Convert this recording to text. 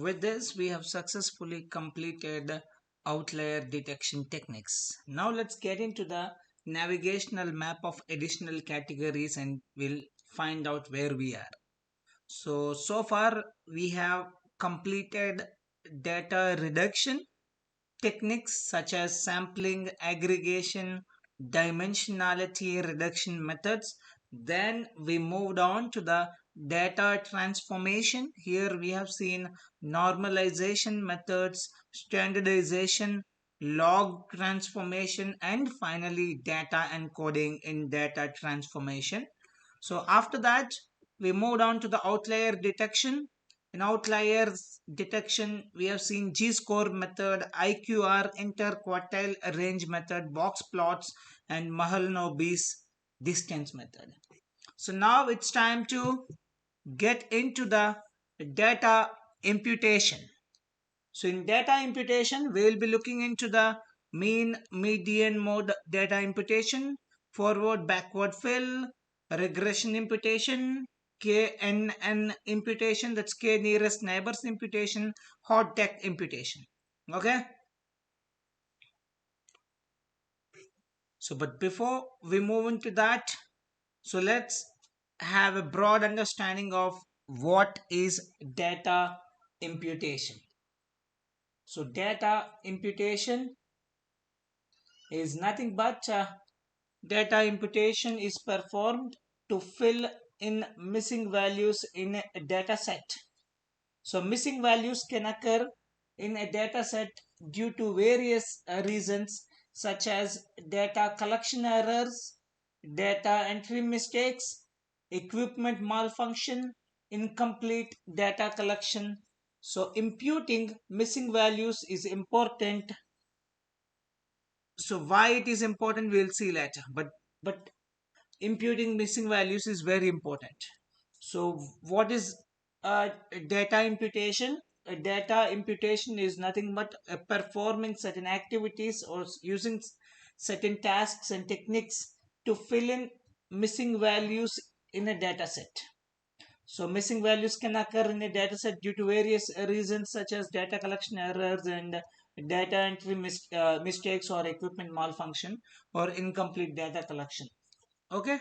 With this, we have successfully completed outlier detection techniques. Now let's get into the navigational map of additional categories and we'll find out where we are. So far we have completed data reduction techniques such as sampling, aggregation, dimensionality reduction methods. Then we moved on to the data transformation. Here we have seen normalization methods, standardization, log transformation, and finally data encoding in data transformation. So after that, we moved on to the outlier detection. In outliers detection, we have seen G-score method, IQR, interquartile range method, box plots, and Mahalanobis distance method. So now it's time to get into the data imputation. So in data imputation, we will be looking into the mean, median mode data imputation, forward, backward fill, regression imputation, KNN imputation, that's K nearest neighbors imputation, hot tech imputation. Okay. So, but before we move into that, so let's have a broad understanding of what is data imputation. So data imputation is nothing but data imputation is performed to fill in missing values in a data set. So missing values can occur in a data set due to various reasons such as data collection errors, data entry mistakes, equipment malfunction, incomplete data collection. So imputing missing values is important. So why it is important we'll see later, but imputing missing values is very important. So what is data imputation? Data imputation is nothing but performing certain activities or using certain tasks and techniques to fill in missing values in a data set. So missing values can occur in a dataset due to various reasons such as data collection errors and data entry mistakes or equipment malfunction or incomplete data collection. Okay.